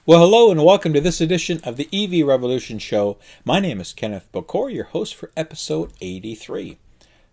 Well, hello and welcome to this edition of the EV Revolution Show. My name is Kenneth Bokor, your host for episode 83.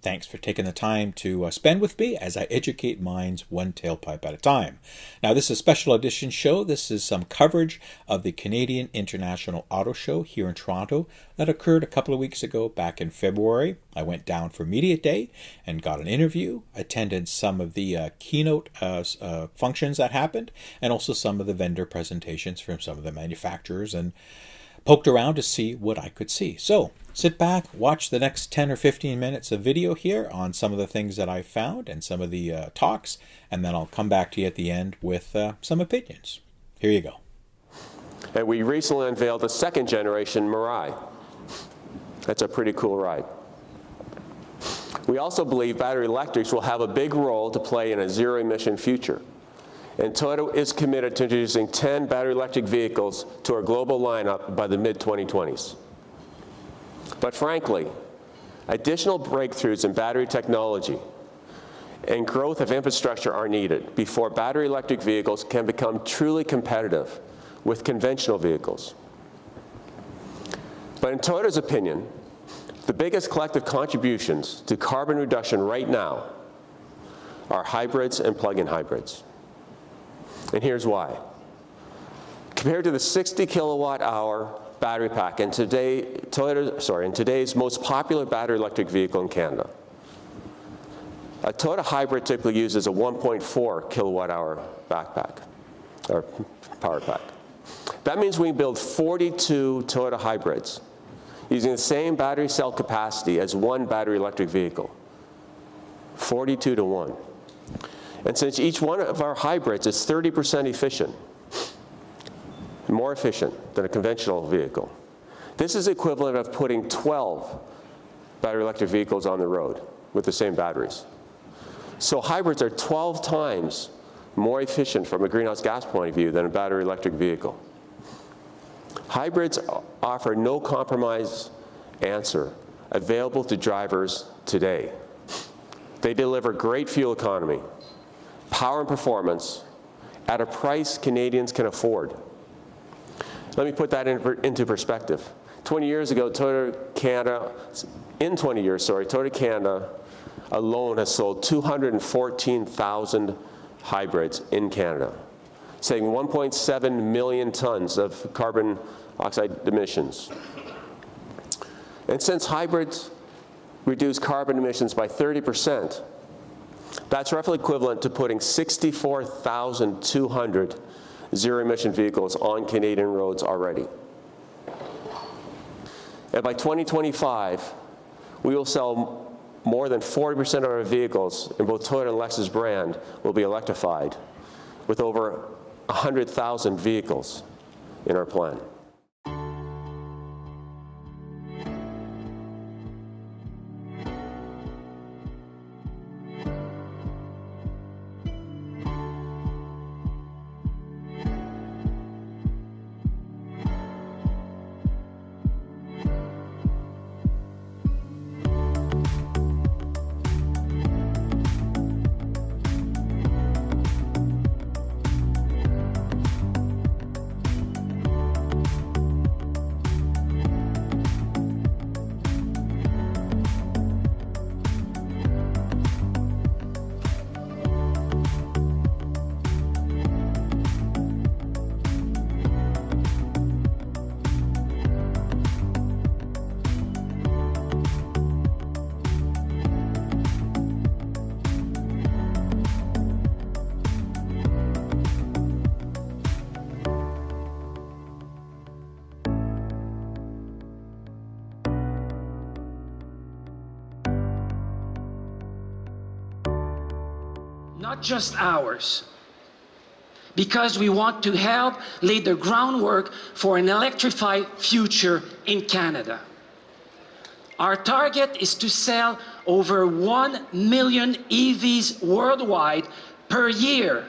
Thanks for taking the time to spend with me as I educate minds one tailpipe at a time. Now, this is a special edition show. This is some coverage of the Canadian International Auto Show here in Toronto that occurred a couple of weeks ago back in February. I went down for Media Day and got an interview, attended some of the keynote functions that happened, and also some of the vendor presentations from some of the manufacturers, and poked around to see what I could see. So sit back, watch the next 10 or 15 minutes of video here on some of the things that I found and some of the talks, and then I'll come back to you at the end with some opinions. Here you go. And we recently unveiled the second generation Mirai. That's a pretty cool ride. We also believe battery electrics will have a big role to play in a zero-emission future. And Toyota is committed to introducing 10 battery electric vehicles to our global lineup by the mid-2020s. But frankly, additional breakthroughs in battery technology and growth of infrastructure are needed before battery electric vehicles can become truly competitive with conventional vehicles. But in Toyota's opinion, the biggest collective contributions to carbon reduction right now are hybrids and plug-in hybrids. And here's why. Compared to the 60 kilowatt hour battery pack in today's most popular battery electric vehicle in Canada, a Toyota hybrid typically uses a 1.4 kilowatt hour backpack or power pack. That means we can build 42 Toyota hybrids using the same battery cell capacity as one battery electric vehicle, 42 to 1. And since each one of our hybrids is 30% efficient, more efficient than a conventional vehicle, this is equivalent of putting 12 battery electric vehicles on the road with the same batteries. So hybrids are 12 times more efficient from a greenhouse gas point of view than a battery electric vehicle. Hybrids offer no compromise answer available to drivers today. They deliver great fuel economy, power and performance at a price Canadians can afford. Let me put that into perspective. 20 years ago, Toyota Canada alone has sold 214,000 hybrids in Canada, saving 1.7 million tons of carbon dioxide emissions. And since hybrids reduce carbon emissions by 30%, that's roughly equivalent to putting 64,200 zero-emission vehicles on Canadian roads already. And by 2025, we will sell more than 40% of our vehicles in both Toyota and Lexus brand will be electrified, with over 100,000 vehicles in our plan. Not just ours, because we want to help lay the groundwork for an electrified future in Canada. Our target is to sell over 1 million EVs worldwide per year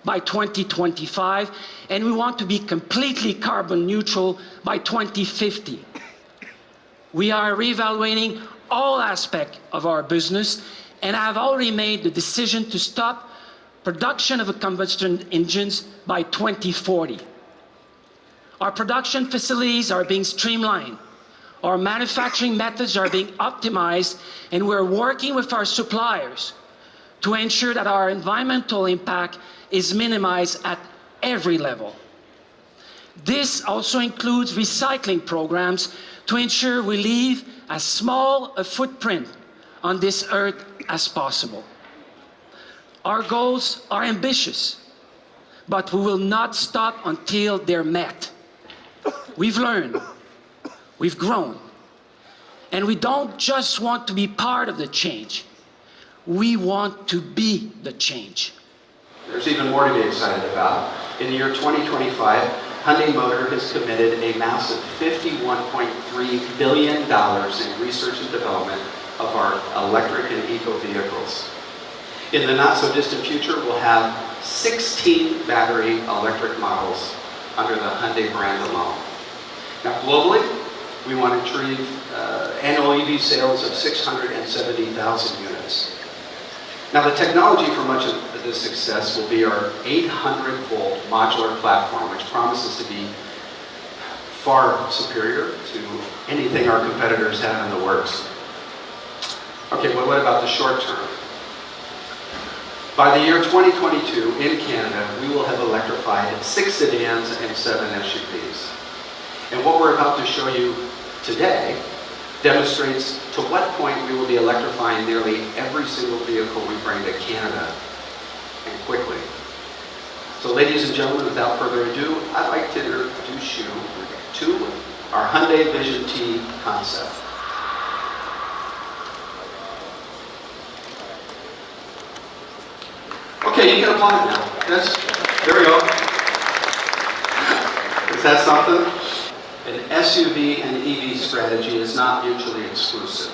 by 2025, and we want to be completely carbon neutral by 2050. We are reevaluating all aspects of our business and have already made the decision to stop production of combustion engines by 2040. Our production facilities are being streamlined. Our manufacturing methods are being optimized, and we're working with our suppliers to ensure that our environmental impact is minimized at every level. This also includes recycling programs to ensure we leave as small a footprint on this earth as possible. Our goals are ambitious, but we will not stop until they're met. We've learned, we've grown, and we don't just want to be part of the change. We want to be the change. There's even more to be excited about. In the year 2025, Hyundai Motor has committed a massive $51.3 billion in research and development of our electric and eco vehicles. In the not so distant future, we'll have 16 battery electric models under the Hyundai brand alone. Now globally, we want to achieve annual EV sales of 670,000 units. Now the technology for much of this success will be our 800-volt modular platform, which promises to be far superior to anything our competitors have in the works. Okay, well, what about the short term? By the year 2022, in Canada, we will have electrified 6 sedans and 7 SUVs. And what we're about to show you today demonstrates to what point we will be electrifying nearly every single vehicle we bring to Canada, and quickly. So ladies and gentlemen, without further ado, I'd like to introduce you to our Hyundai Vision T concept. Okay, you can applaud it now. There we go. Is that something? An SUV and EV strategy is not mutually exclusive.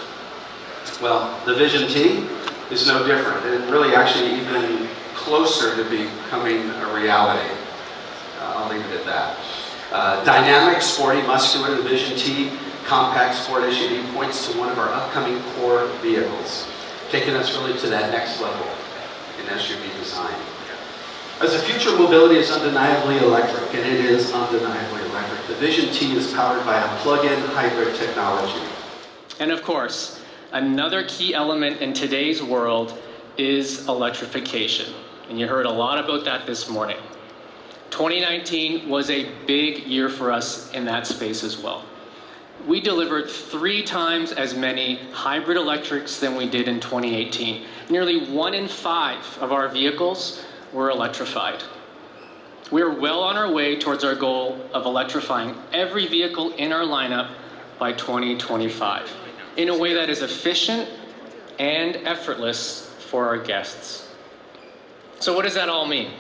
Well, the Vision T is no different. It's really actually even closer to becoming a reality. I'll leave it at that. Dynamic, sporty, muscular, the Vision T compact sport SUV points to one of our upcoming core vehicles, taking us really to that next level in SUV design. As the future of mobility is undeniably electric, and it is undeniably electric, the Vision T is powered by a plug-in hybrid technology. And of course, another key element in today's world is electrification. And you heard a lot about that this morning. 2019 was a big year for us in that space as well. We delivered 3 times as many hybrid electrics than we did in 2018. Nearly 1 in 5 of our vehicles were electrified. We are well on our way towards our goal of electrifying every vehicle in our lineup by 2025 in a way that is efficient and effortless for our guests. So what does that all mean?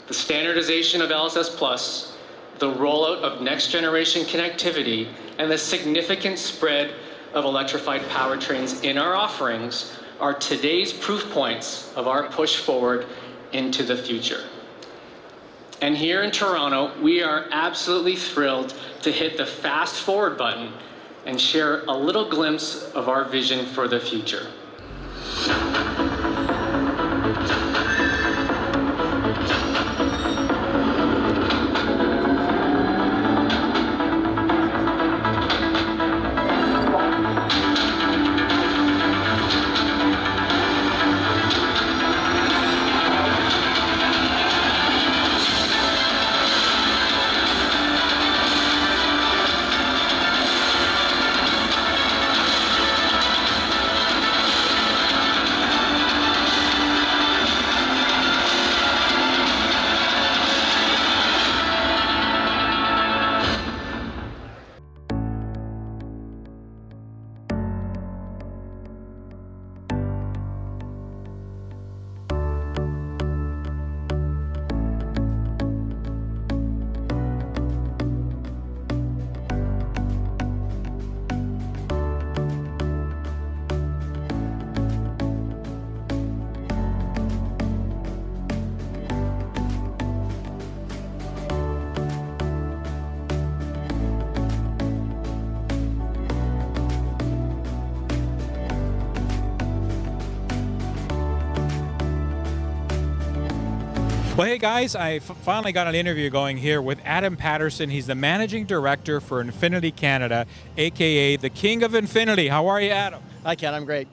The standardization of LSS Plus, the rollout of next generation connectivity, and the significant spread of electrified powertrains in our offerings are today's proof points of our push forward into the future. And here in Toronto, we are absolutely thrilled to hit the fast forward button and share a little glimpse of our vision for the future. Well, hey guys, I finally got an interview going here with Adam Patterson. He's the managing director for Infiniti Canada, aka the King of Infiniti. How are you, Adam? Hi, Ken. I'm great.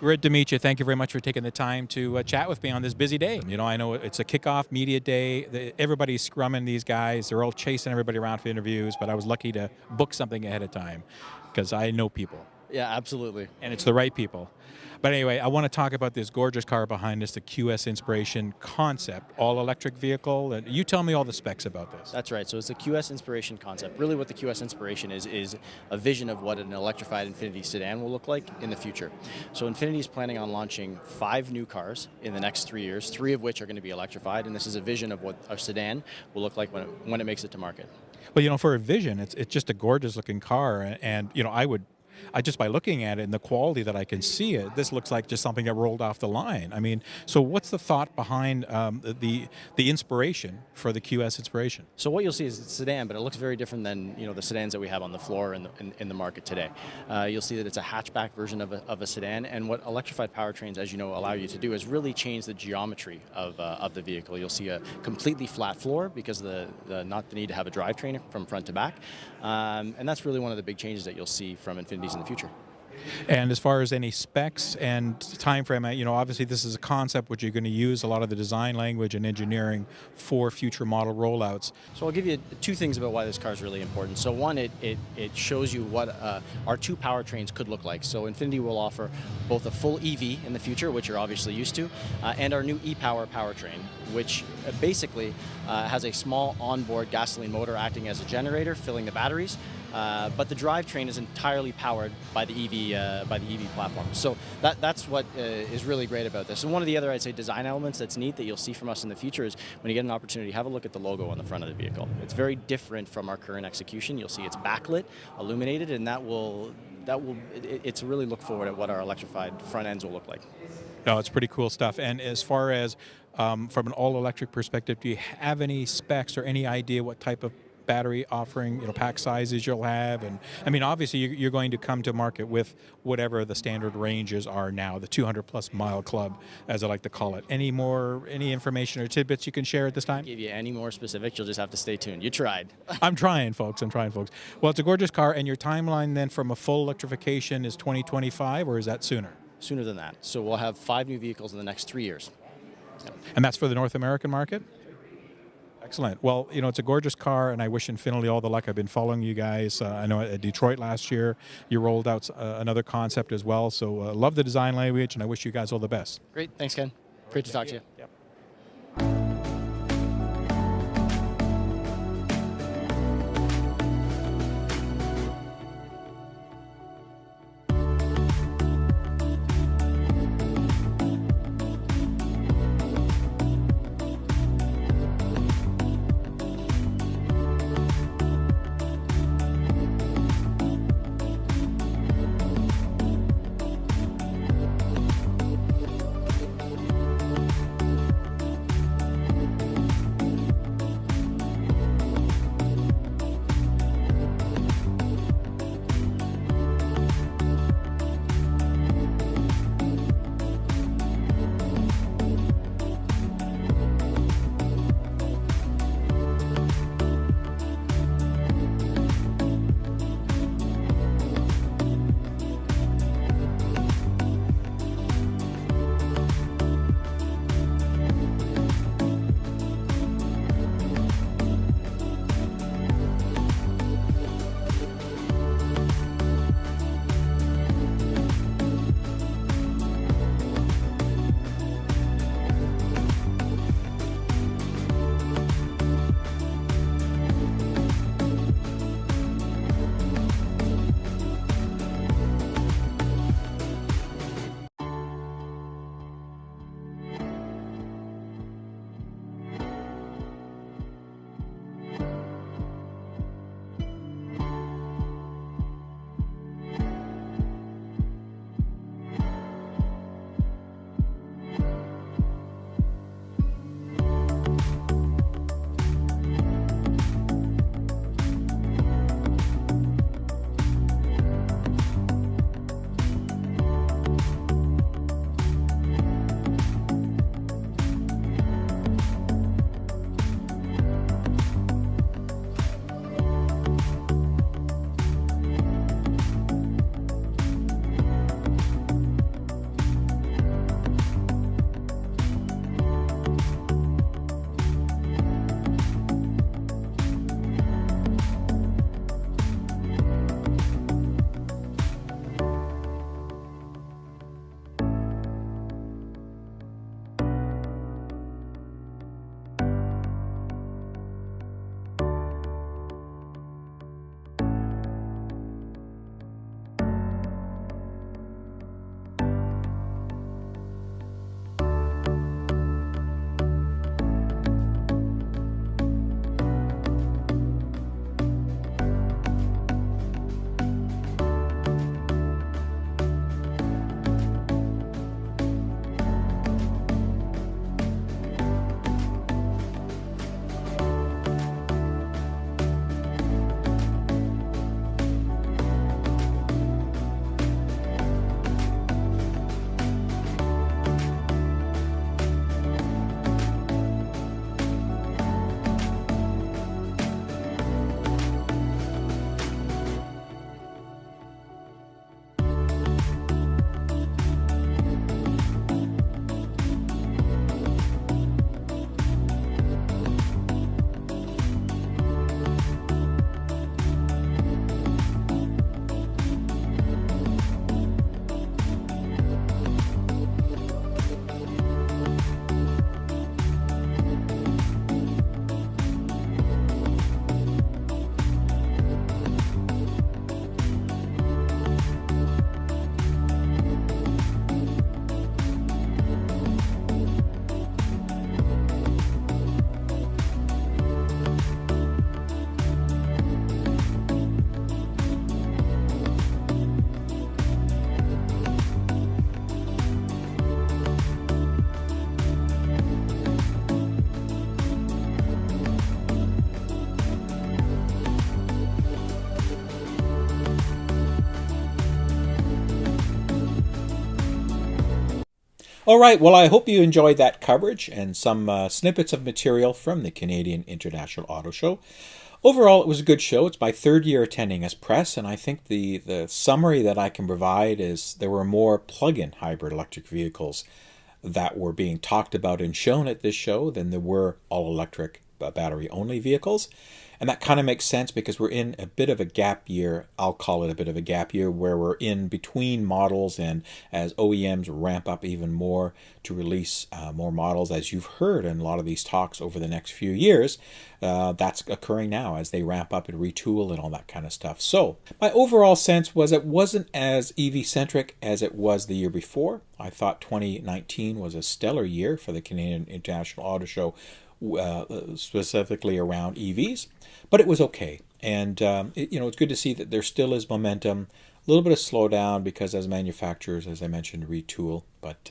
Great to meet you. Thank you very much for taking the time to chat with me on this busy day. You know, I know it's a kickoff media day. Everybody's scrumming these guys. They're all chasing everybody around for interviews, but I was lucky to book something ahead of time because I know people. Yeah, absolutely. And it's the right people. But anyway, I want to talk about this gorgeous car behind us, the QS Inspiration Concept, all-electric vehicle. And you tell me all the specs about this. That's right. So it's the QS Inspiration concept. Really what the QS Inspiration is a vision of what an electrified Infiniti sedan will look like in the future. So Infiniti is planning on launching 5 new cars in the next 3 years, 3 of which are going to be electrified, and this is a vision of what a sedan will look like when it makes it to market. Well, you know, for a vision, it's just a gorgeous looking car. And you know, I just by looking at it and the quality that I can see it, this looks like just something that rolled off the line. I mean, so what's the thought behind the inspiration for the QS Inspiration? So what you'll see is it's a sedan, but it looks very different than the sedans that we have on the floor in the market today. You'll see that it's a hatchback version of a sedan, and what electrified powertrains, as you know, allow you to do is really change the geometry of the vehicle. You'll see a completely flat floor because of not the need to have a drivetrain from front to back, and that's really one of the big changes that you'll see from Infinitis in the future. And as far as any specs and time frame, you know, obviously this is a concept which you're going to use a lot of the design language and engineering for future model rollouts. So I'll give you 2 things about why this car is really important. So one, it shows you what our 2 powertrains could look like. So Infiniti will offer both a full EV in the future, which you're obviously used to, and our new e-Power powertrain, which basically has a small onboard gasoline motor acting as a generator, filling the batteries. But the drivetrain is entirely powered by the EV platform. So that's what is really great about this. And one of the other, I'd say, design elements that's neat that you'll see from us in the future is when you get an opportunity, have a look at the logo on the front of the vehicle. It's very different from our current execution. You'll see it's backlit, illuminated, and it's really look forward at what our electrified front ends will look like. No, it's pretty cool stuff. And as far as from an all-electric perspective, do you have any specs or any idea what type of battery offering, you know, pack sizes you'll have? And I mean, obviously you're going to come to market with whatever the standard ranges are now, the 200+ mile club, as I like to call it. Any information or tidbits you can share at this time? Give you any more specifics, you'll just have to stay tuned. You tried. I'm trying, folks. Well, it's a gorgeous car, and your timeline then from a full electrification is 2025, or is that sooner? Sooner than that. So we'll have 5 new vehicles in the next 3 years. And that's for the North American market? Excellent. Well, you know, it's a gorgeous car, and I wish Infiniti all the luck. I've been following you guys. I know at Detroit last year, you rolled out another concept as well. So love the design language, and I wish you guys all the best. Great. Thanks, Ken. Great to talk to you. Yep. All right, well, I hope you enjoyed that coverage and some snippets of material from the Canadian International Auto Show. Overall, it was a good show. It's my third year attending as press, and I think the summary that I can provide is there were more plug-in hybrid electric vehicles that were being talked about and shown at this show than there were all-electric battery-only vehicles. And that kind of makes sense because we're in a bit of a gap year. I'll call it a bit of a gap year where we're in between models, and as OEMs ramp up even more to release more models, as you've heard in a lot of these talks over the next few years, that's occurring now as they ramp up and retool and all that kind of stuff. So my overall sense was it wasn't as EV-centric as it was the year before. I thought 2019 was a stellar year for the Canadian International Auto Show, specifically around EVs, but it was okay. And it's good to see that there still is momentum, a little bit of slowdown because as manufacturers, as I mentioned, retool. But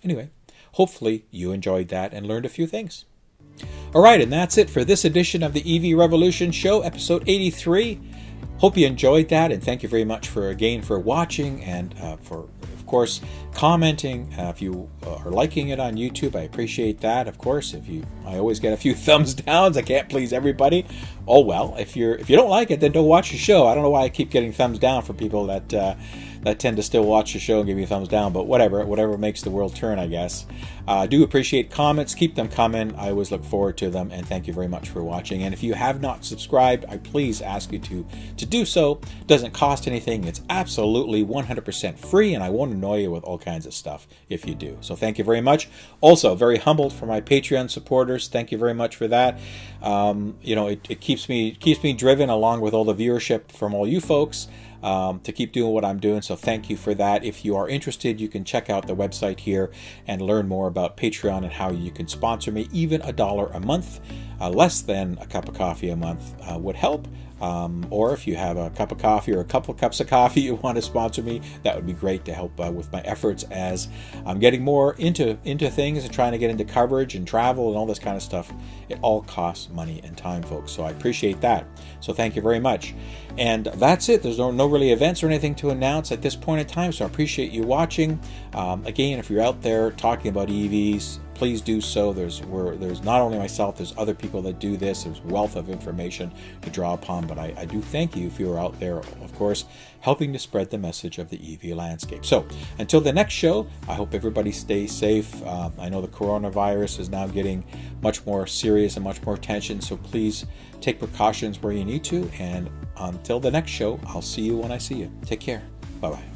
anyway, hopefully you enjoyed that and learned a few things. All right, and that's it for this edition of the EV Revolution Show, episode 83. Hope you enjoyed that, and thank you very much for watching and for, of course, commenting. If you are liking it on YouTube, I appreciate that. Of course, I always get a few thumbs downs. I can't please everybody. Oh well, if you don't like it, then don't watch the show. I don't know why I keep getting thumbs down for people that tend to still watch the show and give me a thumbs down, but whatever makes the world turn, I guess. I do appreciate comments. Keep them coming. I always look forward to them, and thank you very much for watching. And if you have not subscribed, I please ask you to do so. It doesn't cost anything. It's absolutely 100% free, and I won't annoy you with all kinds of stuff if you do. So thank you very much. Also, very humbled for my Patreon supporters. Thank you very much for that. It keeps me driven, along with all the viewership from all you folks, to keep doing what I'm doing. So thank you for that. If you are interested, you can check out the website here and learn more about Patreon and how you can sponsor me. Even $1 a month, less than a cup of coffee a month would help. Or if you have a cup of coffee or a couple of cups of coffee you want to sponsor me, that would be great to help with my efforts as I'm getting more into things and trying to get into coverage and travel and all this kind of stuff. It all costs money and time, folks, so I appreciate that. So thank you very much. And that's it. There's no really events or anything to announce at this point in time, so I appreciate you watching. Again, if you're out there talking about EVs, please do so. There's not only myself, there's other people that do this. There's wealth of information to draw upon, but I do thank you if you're out there, of course, helping to spread the message of the EV landscape. So until the next show, I hope everybody stays safe. I know the coronavirus is now getting much more serious and much more attention, so please take precautions where you need to. And until the next show, I'll see you when I see you. Take care. Bye-bye.